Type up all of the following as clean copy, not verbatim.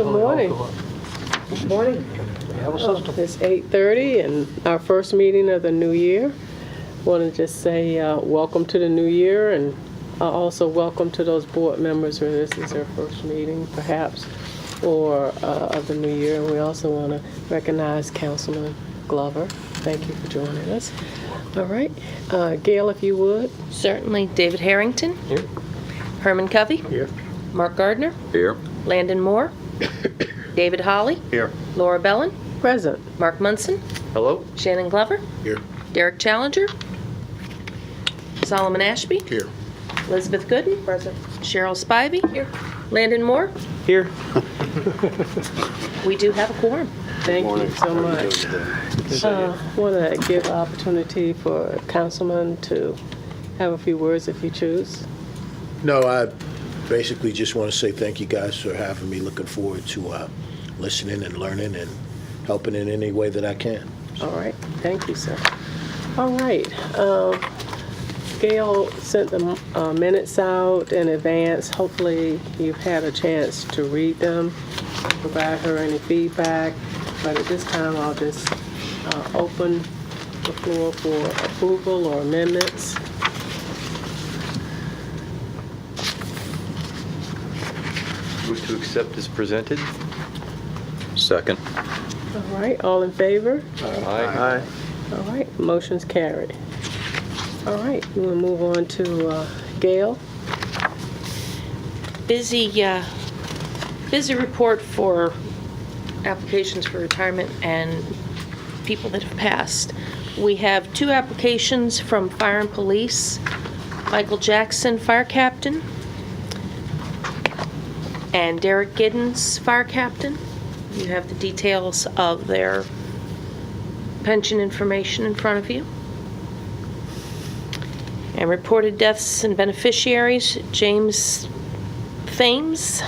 Good morning. Good morning. It's 8:30 and our first meeting of the new year. Want to just say welcome to the new year, and also welcome to those board members where this is their first meeting perhaps or of the new year. We also want to recognize Councilman Glover. Thank you for joining us. All right. Gail, if you would. Certainly. David Harrington. Here. Herman Covey. Here. Mark Gardner. Here. Landon Moore. David Holly. Here. Laura Bellin. Present. Mark Munson. Hello. Shannon Glover. Here. Derek Challenger. Solomon Ashby. Here. Elizabeth Gooden. Present. Cheryl Spivey. Here. Landon Moore. Here. We do have a quorum. Thank you so much. Want to give opportunity for Councilman to have a few words if you choose. No, I basically just want to say thank you guys for having me. Looking forward to listening and learning and helping in any way that I can. All right, thank you, sir. All right, Gail sent the minutes out in advance. Hopefully you've had a chance to read them, provide her any feedback. But at this time, I'll just open the floor for approval or amendments. Move to accept as presented. Second. All right, all in favor? Aye. All right, motion's carried. All right, we'll move on to Gail. Busy report for applications for retirement and people that have passed. We have 2 applications from Fire and Police. Michael Jackson, Fire Captain, and Derek Giddens, Fire Captain. You have the details of their pension information in front of you. And reported deaths and beneficiaries, James Thames,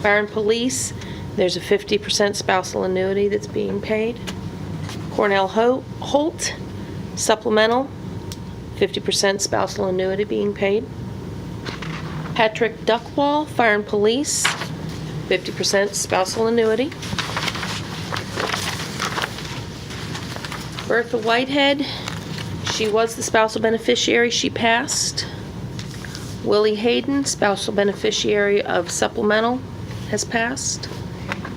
Fire and Police. There's a 50% spousal annuity that's being paid. Cornell Holt, Supplemental, 50% spousal annuity being paid. Patrick Duckwall, Fire and Police, 50% spousal annuity. Bertha Whitehead, she was the spousal beneficiary, she passed. Willie Hayden, spousal beneficiary of Supplemental, has passed.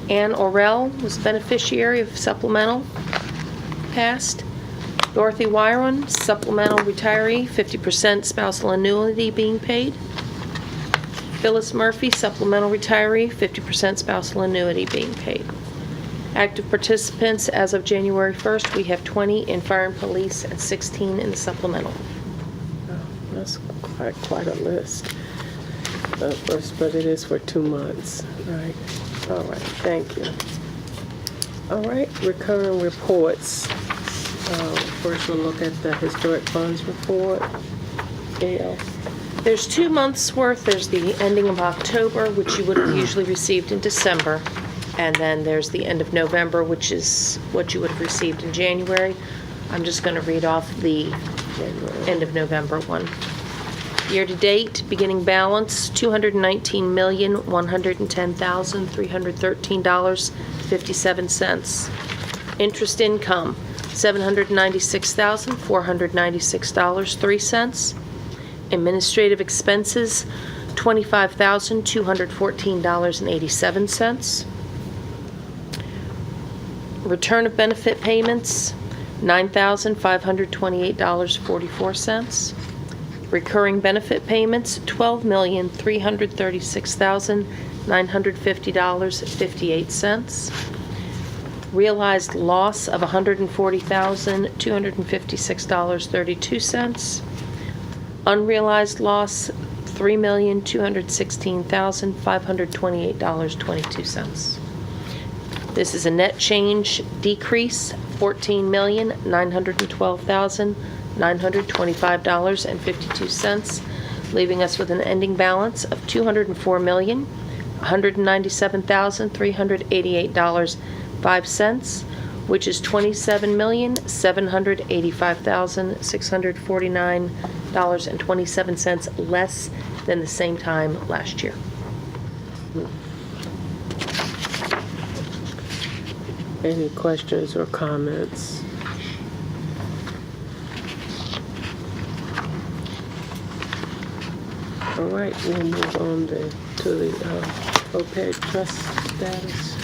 Ann Orell was beneficiary of Supplemental, passed. Dorothy Wyron, Supplemental retiree, 50% spousal annuity being paid. Phyllis Murphy, Supplemental retiree, 50% spousal annuity being paid. Active participants as of January 1st, we have 20 in Fire and Police and 16 in the Supplemental. That's quite a list. But it is for 2 months, right? All right, thank you. All right, recurring reports. First we'll look at the Historic Funds report. Gail. There's 2 months worth. There's the ending of October, which you would have usually received in December. And then there's the end of November, which is what you would have received in January. I'm just going to read off the end of November one. Year-to-date, beginning balance, $219,110,313.57. Interest income, $796,496.03. Administrative expenses, $25,214.87. Return of benefit payments, $9,528.44. Recurring benefit payments, $12,336,950.58. Realized loss of $140,256.32. Unrealized loss, $3,216,528.22. This is a net change decrease, $14,912,925.52, leaving us with an ending balance of $204,197,388.05, which is $27,785,649.27 less than the same time last year. Any questions or comments? All right, we'll move on to the OPEB trust status.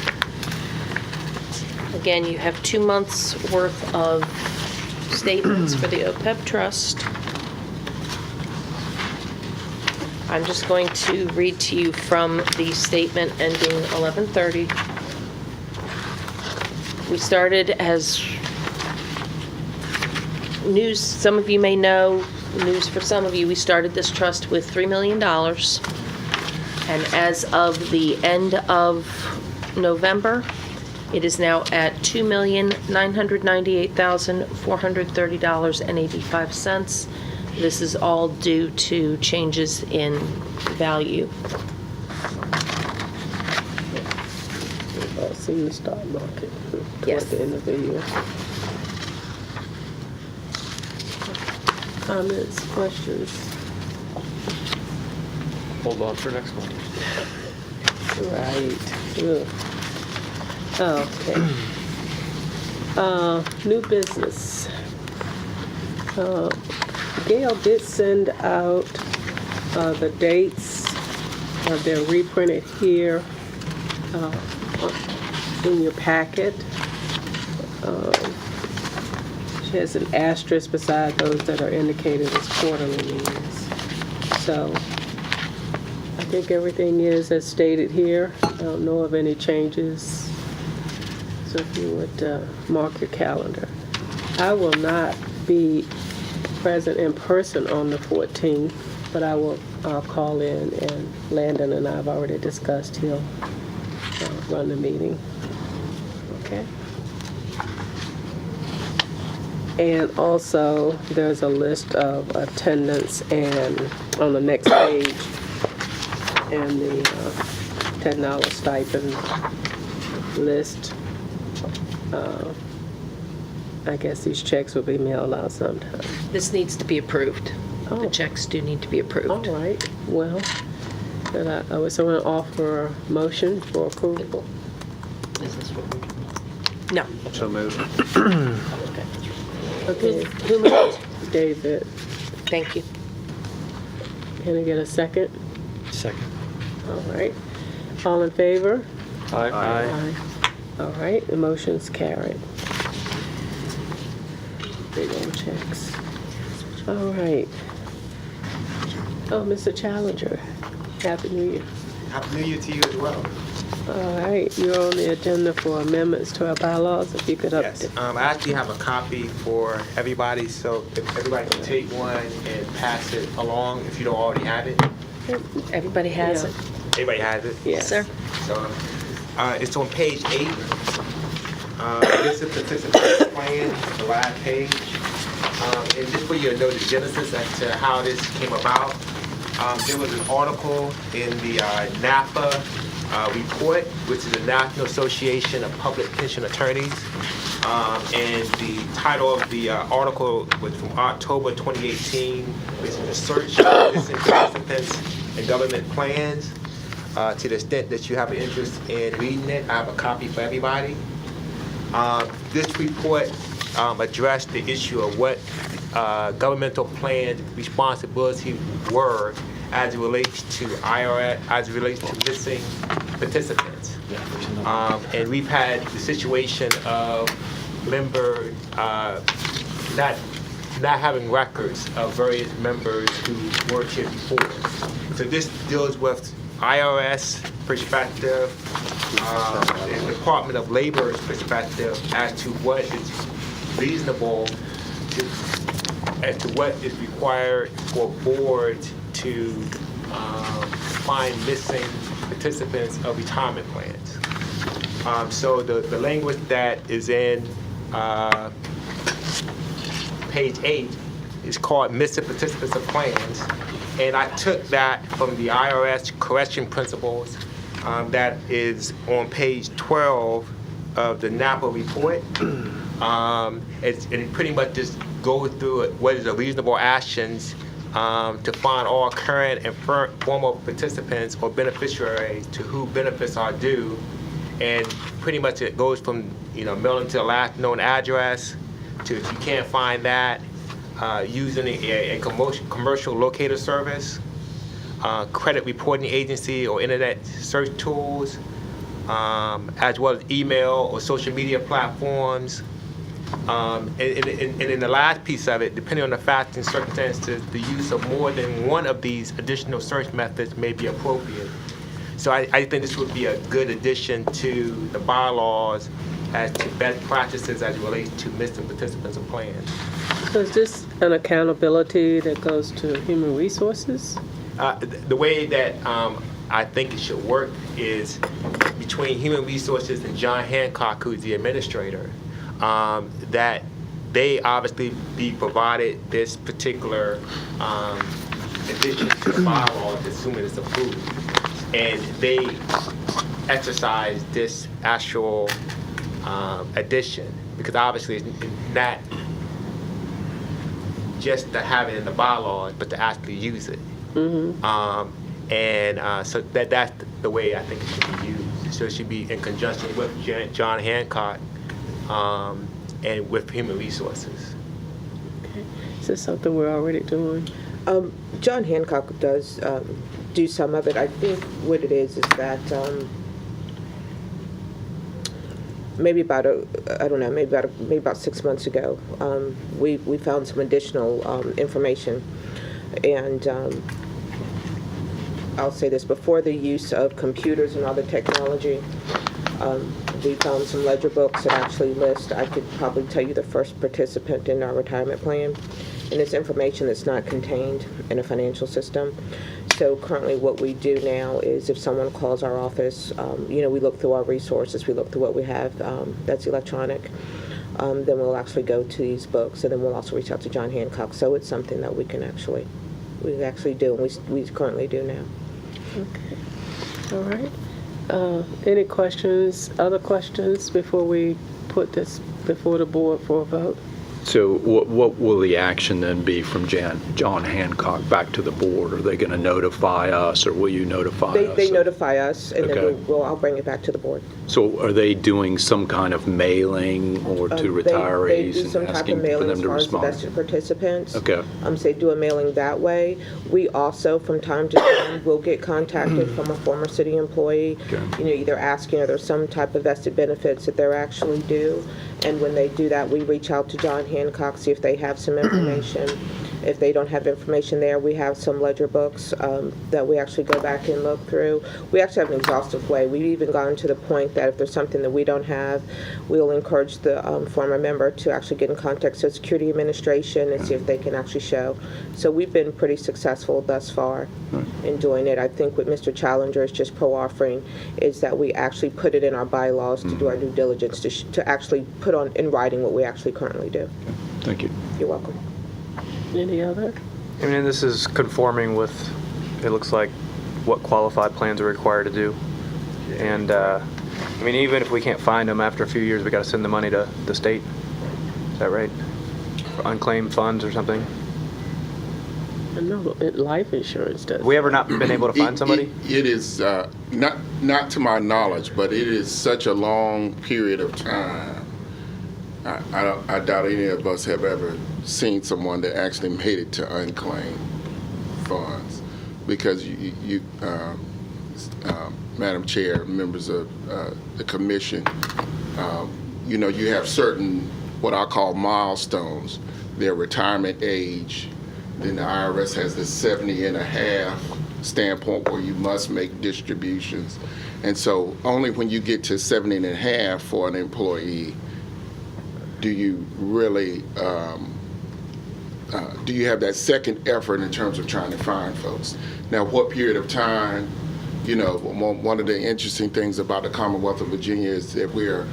Again, you have 2 months' worth of statements for the OPEB trust. I'm just going to read to you from the statement ending 11/30. We started as news, some of you may know, news for some of you, we started this trust with $3 million. And as of the end of November, it is now at $2,998,430.85. This is all due to changes in value. We've all seen the stock market Yes. toward the end of the year. Comments, questions? Hold on for next one. Right. Ugh. Okay. New business. Gail did send out the dates. They're reprinted here in your packet. She has an asterisk beside those that are indicated as quarterly meetings. So I think everything is as stated here. I don't know of any changes. So if you would mark your calendar. I will not be present in person on the 14th, but I will call in, and Landon and I have already discussed he'll run the meeting. Okay? And also, there's a list of attendance and on the next page, and the $10 stipend list. I guess these checks will be mailed out sometime. This needs to be approved. The Oh. checks do need to be approved. All right, well, then I would someone offer a motion for approval. Is this what we... No. So moved. Okay, Who moved? David, Thank you. can I get a second? Second. All right, all in favor? Aye. Aye. All right, the motion's carried. Big old checks. All right. Oh, Mr. Challenger, Happy New Year. Happy New Year to you as well. All right, you're on the agenda for amendments to our bylaws, if you could Yes, update. I actually have a copy for everybody, so if everybody can take one and pass it along if you don't already have it. Everybody has Yeah. it? Everybody has it? Yes. Sir? So, it's on page 8. This is the participant plan, the last page. And just for you to know the genesis as to how this came about, there was an article in the NAPA report, which is the National Association of Public Pension Attorneys. And the title of the article was from October 2018, which is the search for missing participants in government plans. To the extent that you have an interest in reading it, I have a copy for everybody. This report addressed the issue of what governmental plan responsibilities were as it relates to IRS, as it relates to missing participants. And we've had the situation of members not having records of various members who worked here before. So this deals with IRS perspective, the Department of Labor's perspective as to what is reasonable, as to what is required for boards to find missing participants of retirement plans. So the language that is in page 8 is called missing participants of plans. And I took that from the IRS correction principles that is on page 12 of the NAPA report. It pretty much just goes through what is a reasonable actions to find all current and former participants or beneficiaries to whom benefits are due, and pretty much it goes from mailing to the last known address to, if you can't find that, using a commercial locator service, credit reporting agency or internet search tools, as well as email or social media platforms. And in the last piece of it, depending on the facts and circumstances, the use of more than one of these additional search methods may be appropriate. So I think this would be a good addition to the bylaws as to best practices as it relates to missing participants of plans. So is this an accountability that goes to human resources? The way that I think it should work is between Human Resources and John Hancock, who's the administrator, that they obviously be provided this particular addition to the bylaws, assuming it's approved, and they exercise this actual addition, because obviously it's not just to have it in the bylaws, but to actually use it. So that's the way I think it should be used. So it should be in conjunction with John Hancock and with Human Resources. Okay. Is this something we're already doing? John Hancock does do some of it. I think what it is that maybe about 6 months ago, we found some additional information, and I'll say this, before the use of computers and other technology, we found some ledger books that actually list, I could probably tell you the first participant in our retirement plan, and it's information that's not contained in a financial system. So currently what we do now is if someone calls our office, we look through our resources, we look through what we have that's electronic, then we'll actually go to these books, and then we'll also reach out to John Hancock. So it's something that we actually do, and we currently do now. Okay. All right. Any questions, other questions before we put this before the board for a vote? So what will the action then be from John Hancock back to the board? Are they going to notify us, or will you notify us? They notify us, and Okay. then I'll bring it back to the board. So are they doing some kind of mailing or to retirees They do some and type asking of for mailing them as to far as the respond? vested participants. Okay. So they do a mailing that way. We also, from time to time, will get contacted from a former city employee, Okay. either asking, are there some type of vested benefits that they're actually due? And when they do that, we reach out to John Hancock, see if they have some information. If they don't have information there, we have some ledger books that we actually go back and look through. We actually have an exhaustive way. We've even gone to the point that if there's something that we don't have, we'll encourage the former member to actually get in contact with Social Security Administration and see if they can actually show. So we've been pretty successful thus far in doing it. I think what Mr. Challenger is just pro-offering is that we actually put it in our bylaws to do our due diligence, to actually put on in writing what we actually currently do. Thank you. You're welcome. Any other? I mean, this is conforming with, it looks like, what qualified plans are required to do. And, even if we can't find them after a few years, we got to send the money to the state. Is that right? For unclaimed funds or something? I know life insurance does. Have we ever not been able to find somebody? It is not to my knowledge, but it is such a long period of time. I doubt any of us have ever seen someone that actually made it to unclaimed funds, because you Madam Chair, members of the commission, you have certain what I call milestones. Their retirement age. Then the IRS has the 70 and a half standpoint where you must make distributions. And so only when you get to 70 and a half for an employee do you really, do you have that second effort in terms of trying to find folks. Now, what period of time, one of the interesting things about the Commonwealth of Virginia is that we're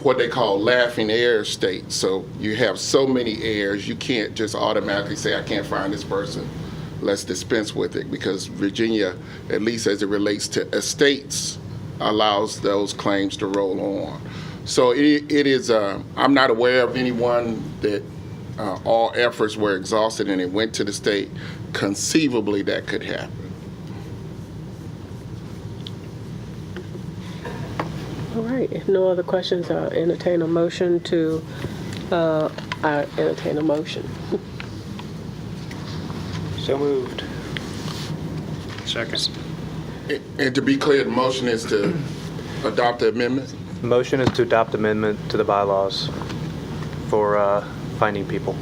what they call laughing heir state. So you have so many heirs, you can't just automatically say, I can't find this person, let's dispense with it, because Virginia, at least as it relates to estates, allows those claims to roll on. So it is, I'm not aware of anyone that all efforts were exhausted and it went to the state. Conceivably, that could happen. All right, if no other questions, I'll entertain a motion to, I entertain a motion. So moved. Second. And to be clear, the motion is to adopt the amendment? Motion is to adopt amendment to the bylaws for finding people.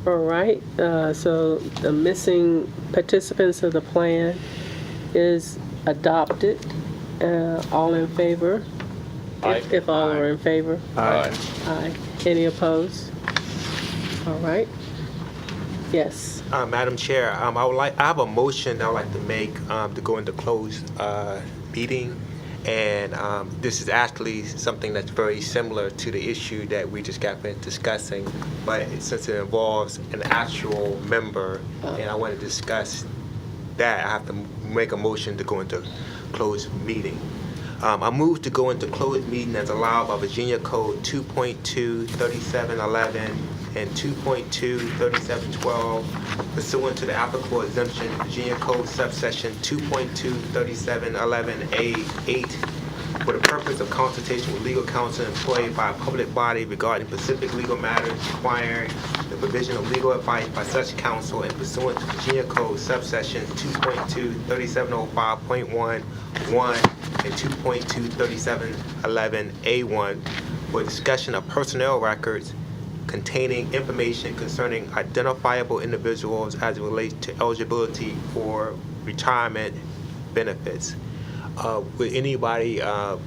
All right, so the missing participants of the plan is adopted. All in favor? Aye. If all are in favor? Aye. Aye. Any opposed? All right. Yes. Madam Chair, I have a motion I would like to make to go into closed meeting. And this is actually something that's very similar to the issue that we just got finished discussing, but since it involves an actual member, and I want to discuss that, I have to make a motion to go into closed meeting. I move to go into closed meeting as allowed by Virginia Code 2.23711 and 2.23712 pursuant to the applicable exemption, Virginia Code subsection 2.23711A8, for the purpose of consultation with legal counsel employed by a public body regarding specific legal matters requiring the provision of legal advice by such counsel, and pursuant to Virginia Code subsection 2.23705.11 and 2.23711A1 for discussion of personnel records containing information concerning identifiable individuals as it relates to eligibility for retirement benefits. Would anybody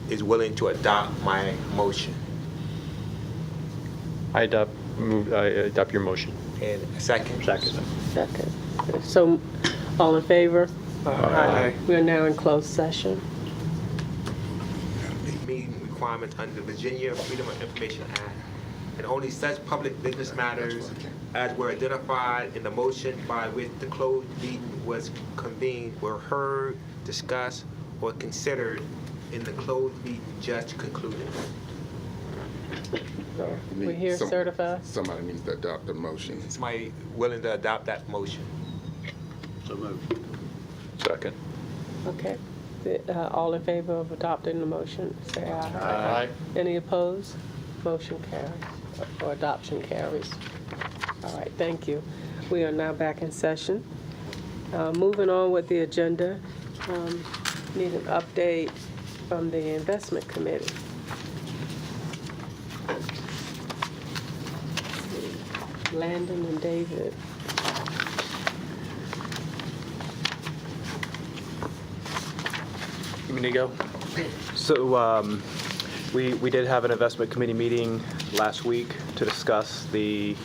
is willing to adopt my motion? I adopt your motion. And a second? Second. Second. So, all in favor? Aye. We are now in closed session. Meeting requirements under the Virginia Freedom of Information Act, and only such public business matters as were identified in the motion by which the closed meeting was convened were heard, discussed, or considered in the closed meeting just concluded. So, we here certified. Somebody needs to adopt the motion. Is somebody willing to adopt that motion? So moved. Second. Okay. All in favor of adopting the motion, say aye. Aye. Any opposed? Motion carries, or adoption carries. All right, thank you. We are now back in session. Moving on with the agenda, need an update from the investment committee. Landon and David. You mean to go? So we did have an investment committee meeting last week to discuss the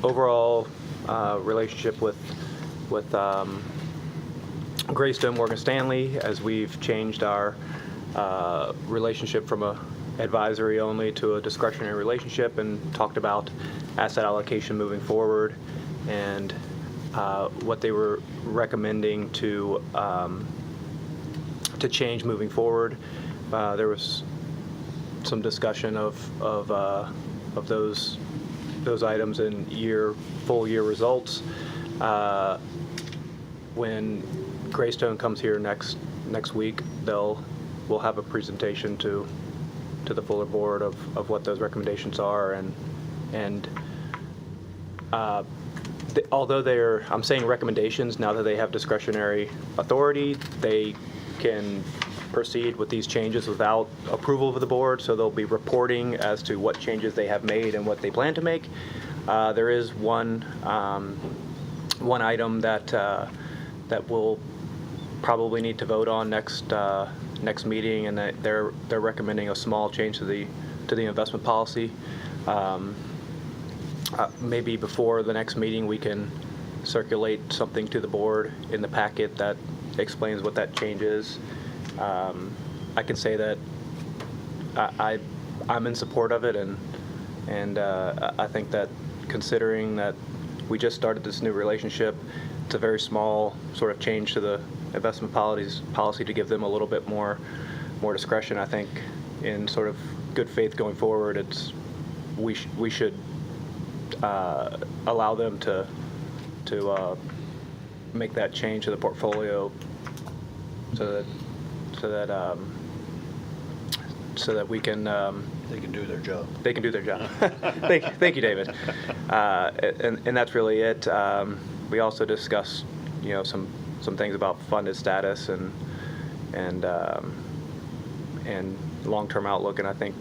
overall relationship with Greystone Morgan Stanley, as we've changed our relationship from a advisory only to a discretionary relationship, and talked about asset allocation moving forward and what they were recommending to change moving forward. There was some discussion of those items in full year results. When Greystone comes here next week, we'll have a presentation to the fuller board of what those recommendations are, and although I'm saying recommendations, now that they have discretionary authority, they can proceed with these changes without approval of the board, so they'll be reporting as to what changes they have made and what they plan to make. There is one item that we'll probably need to vote on next meeting, and that they're recommending a small change to the investment policy. Maybe before the next meeting we can circulate something to the board in the packet that explains what that change is. I can say that I'm in support of it, and I think that considering that we just started this new relationship, it's a very small sort of change to the investment policy to give them a little bit more discretion. I think in sort of good faith going forward, we should allow them to make that change to the portfolio so so that we can, They can do their job. they can do their job. Thank you, David. And that's really it. We also discussed, some things about funded status and long-term outlook, and I think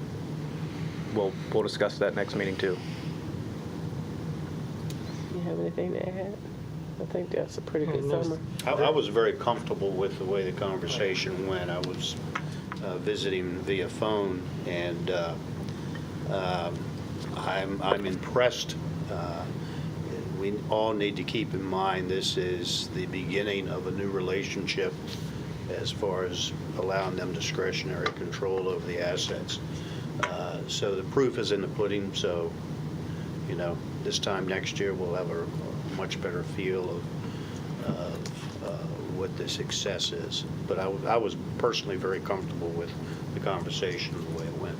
we'll discuss that next meeting too. You have anything to add? I think that's a pretty good summary. I was very comfortable with the way the conversation went. I was visiting via phone, and I'm impressed. We all need to keep in mind this is the beginning of a new relationship as far as allowing them discretionary control over the assets. So the proof is in the pudding, so, this time next year, we'll have a much better feel of what the success is. But I was personally very comfortable with the conversation, the way it went.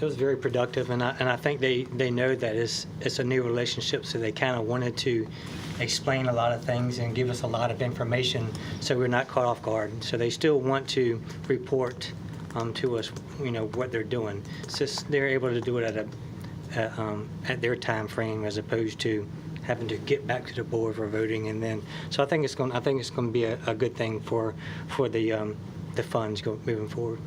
It was very productive, and I think they know that it's a new relationship, so they kind of wanted to explain a lot of things and give us a lot of information so we're not caught off guard. So they still want to report to us, what they're doing. It's just they're able to do it at their time frame as opposed to having to get back to the board for voting, and then. So I think it's going to be a good thing for the funds moving forward.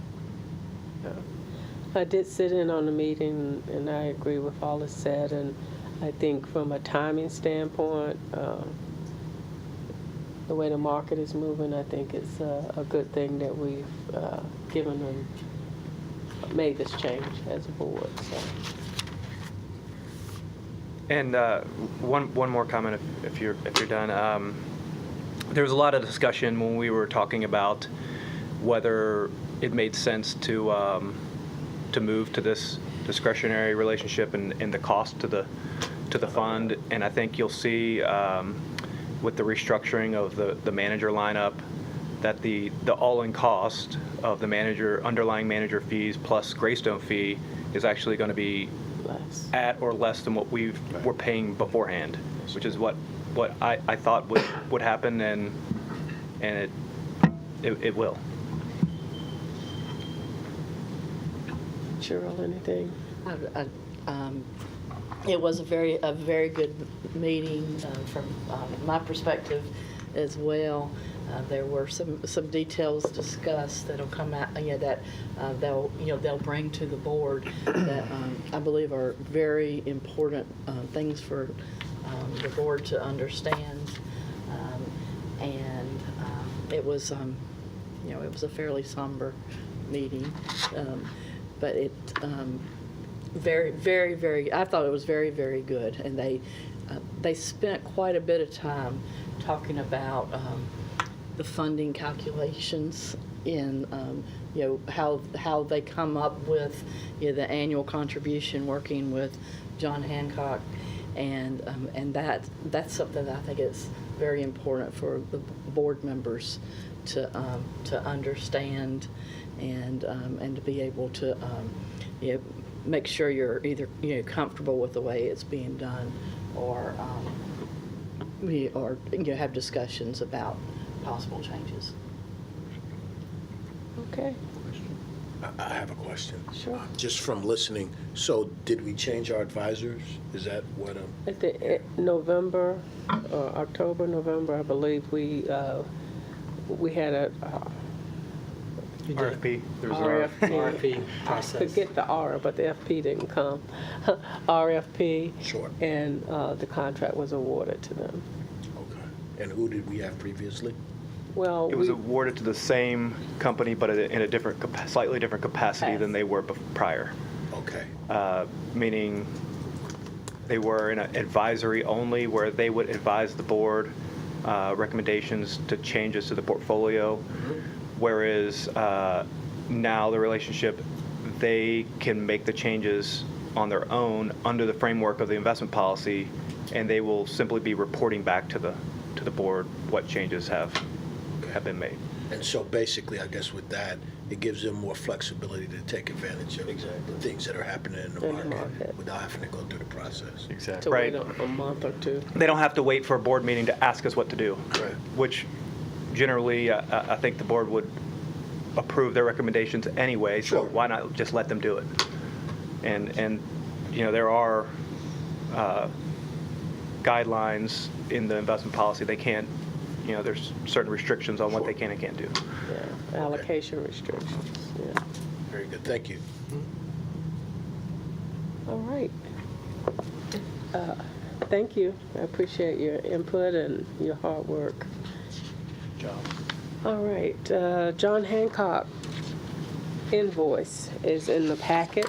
I did sit in on the meeting, and I agree with all that's said, and I think from a timing standpoint, the way the market is moving, I think it's a good thing that we've given them, made this change as a board. So. And one more comment, if you're done. There was a lot of discussion when we were talking about whether it made sense to move to this discretionary relationship and the cost to the fund. And I think you'll see with the restructuring of the manager lineup that the all-in cost of the underlying manager fees plus Greystone fee is actually going to be Less. at or less than what we're paying beforehand, which is what I thought would happen, and it will. Cheryl, anything? It was a very good meeting from my perspective as well. There were some details discussed that'll come out, that they'll bring to the board that I believe are very important things for the board to understand. And it was a fairly somber meeting, but it. Very, very, very, I thought it was very, very good. And they spent quite a bit of time talking about the funding calculations in, how they come up with, the annual contribution working with John Hancock. And that's something that I think is very important for the board members to understand and to be able to, make sure you're either comfortable with the way it's being done, or have discussions about possible changes. Okay. I have a question. Sure. Just from listening, so did we change our advisors? Is that what At the November, October, November, I believe we had a RFP. There was RFP process. Forget the R, but the FP didn't come. RFP. Sure. And the contract was awarded to them. Okay. And who did we have previously? Well, It was awarded to the same company, but in a slightly different capacity than they were prior. Okay. Meaning they were in an advisory only, where they would advise the board recommendations to changes to the portfolio. Whereas now the relationship, they can make the changes on their own under the framework of the investment policy, and they will simply be reporting back to the board what changes have been made. And so basically, I guess with that, it gives them more flexibility to take advantage of the things that are happening in the market without having to go through the process. Exactly. to Right. wait a month or two. They don't have to wait for a board meeting to ask us what to do, Right. which generally, I think the board would approve their recommendations anyway, so Sure. why not just let them do it? And there are guidelines in the investment policy. They can't, there's certain restrictions on what they can and can't do. Yeah, allocation restrictions, yeah. Very good, thank you. All right. Thank you. I appreciate your input and your hard work. Job. All right, John Hancock invoice is in the packet.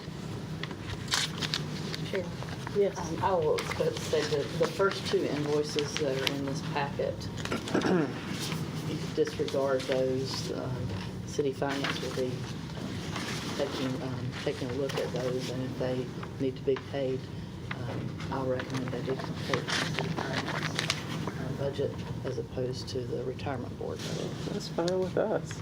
Chair, Yes. I will say that the first two invoices that are in this packet, you could disregard those. City Finance will be taking a look at those, and if they need to be paid, I'll recommend they be paid from City Finance budget as opposed to the retirement board budget. That's fine with us.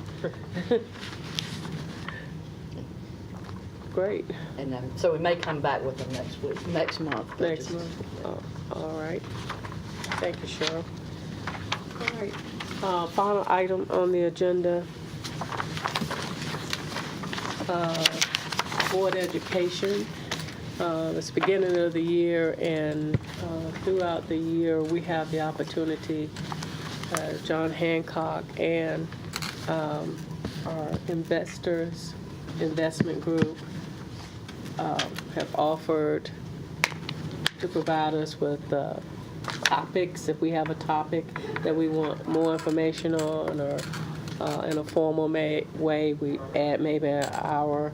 Great. And so we may come back with them next month. but Next just- month. Oh, all right. Thank you, Cheryl. All right. Final item on the agenda. Board education. It's the beginning of the year, and throughout the year, we have the opportunity, John Hancock and our investment group have offered to provide us with topics. If we have a topic that we want more information on, or in a formal way, we add maybe an hour.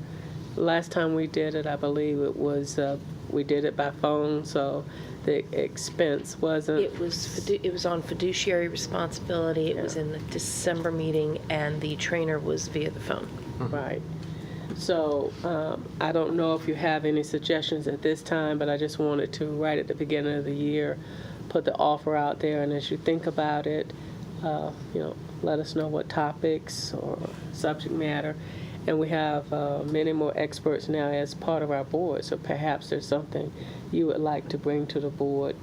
Last time we did it, I believe it was, we did it by phone, so the expense wasn't. It was on fiduciary responsibility. It was in the December meeting, and the trainer was via the phone. Right. So I don't know if you have any suggestions at this time, but I just wanted to, right at the beginning of the year, put the offer out there, and as you think about it, let us know what topics or subject matter. And we have many more experts now as part of our board, so perhaps there's something you would like to bring to the board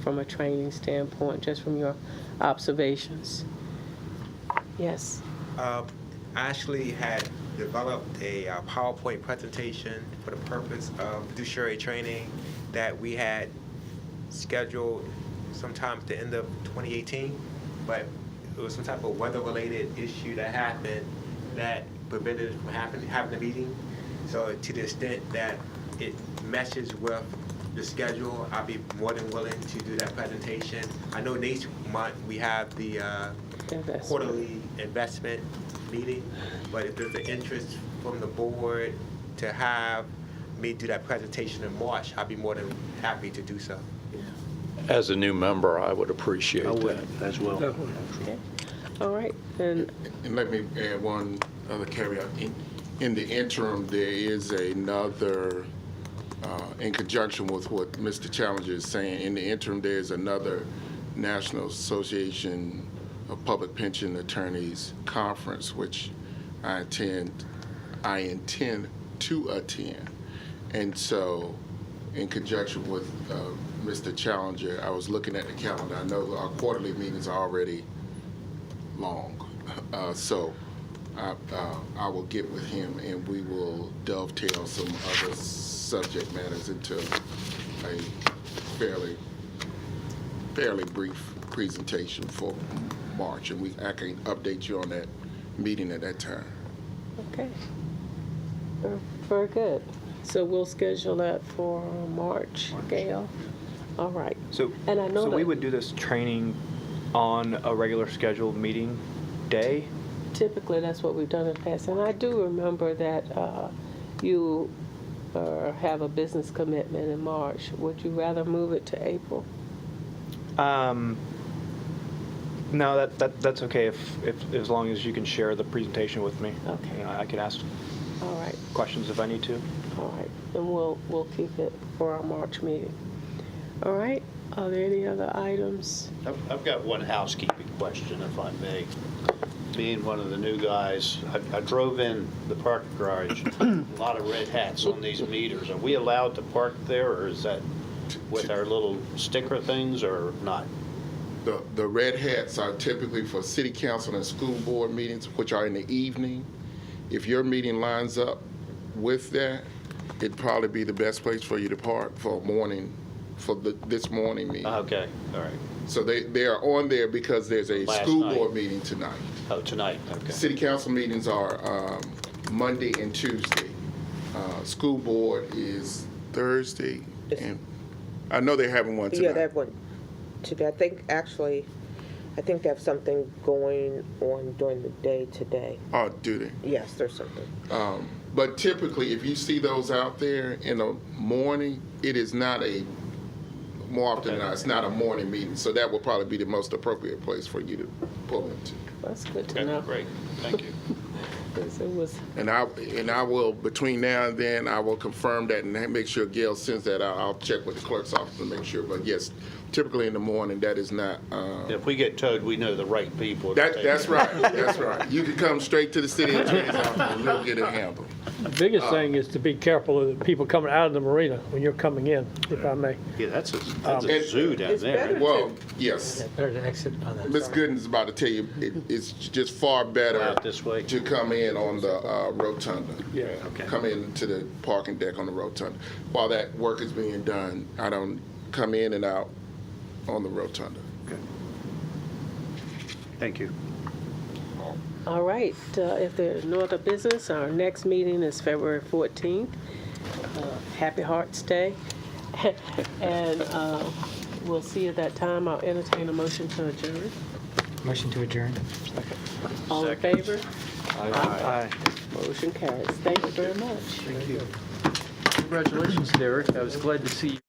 from a training standpoint, just from your observations. Yes. I actually had developed a PowerPoint presentation for the purpose of fiduciary training that we had scheduled sometime at the end of 2018, but it was some type of weather-related issue that happened that prevented it from having the meeting. So to the extent that it meshes with the schedule, I'll be more than willing to do that presentation. I know next month we have the quarterly investment meeting, but if there's an interest from the board to have me do that presentation in March, I'll be more than happy to do so. As a new member, I would appreciate I would that. as well. Okay. All right. And let me add one other caveat. In the interim, there is another, in conjunction with what Mr. Challenger is saying, in the interim, there is another National Association of Public Pension Attorneys Conference, which I intend to attend. And so, in conjunction with Mr. Challenger, I was looking at the calendar. I know our quarterly meetings are already long. So I will get with him and we will dovetail some other subject matters into a fairly brief presentation for March, and I can update you on that meeting at that time. okay. Very good. So we'll schedule that for March, Gail. All right. So, And I know so we that- would do this training on a regular scheduled meeting day? Typically, that's what we've done in the past. And I do remember that you have a business commitment in March. Would you rather move it to April? No, that's okay if as long as you can share the presentation with me. Okay. I can ask All right. questions if I need to. All right. Then we'll keep it for our March meeting. All right. Are there any other items? I've got one housekeeping question, if I may. Being one of the new guys, I drove in the parking garage, a lot of red hats on these meters. Are we allowed to park there, or is that with our little sticker things, or not? The red hats are typically for city council and school board meetings, which are in the evening. If your meeting lines up with that, it'd probably be the best place for you to park for this morning meeting. Okay, all right. So they are on there because there's a Last school night. board meeting tonight. Oh, tonight, okay. City council meetings are Monday and Tuesday. School board is Thursday, and I know they're having one tonight. Yeah, that one today. I think they have something going on during the day today. Oh, do they? Yes, there's something. But typically, if you see those out there in the morning, it is not more often than not, it's not a morning meeting. So that will probably be the most appropriate place for you to pull into. That's good to Okay, know. great, thank you. 'Cause it was, And I will, between now and then, I will confirm that and make sure Gail sends that out. I'll check with the clerk's office to make sure. But yes, typically in the morning, that is not. If we get towed, we know the right people. to take That's it. right. That's right. You can come straight to the city attorney's office and we'll get it handled. The biggest thing is to be careful of the people coming out of the marina when you're coming in, if I may. Yeah, that's a And- zoo down It's there. better. Well, yes. There's an exit on that. Ms. Gooden's is about to tell you, it's just far better Out this way. to come in on the rotunda. Yeah. Okay. Come in to the parking deck on the rotunda. While that work is being done, I don't come in and out on the rotunda. Thank you. all right, if there's no other business, our next meeting is February 14th. Happy Hearts Day. And we'll see you at that time. I'll entertain a motion to adjourn. Motion to adjourn. All in favor? Aye. Motion carries. Thank you very much. Congratulations, Derek. I was glad to see you.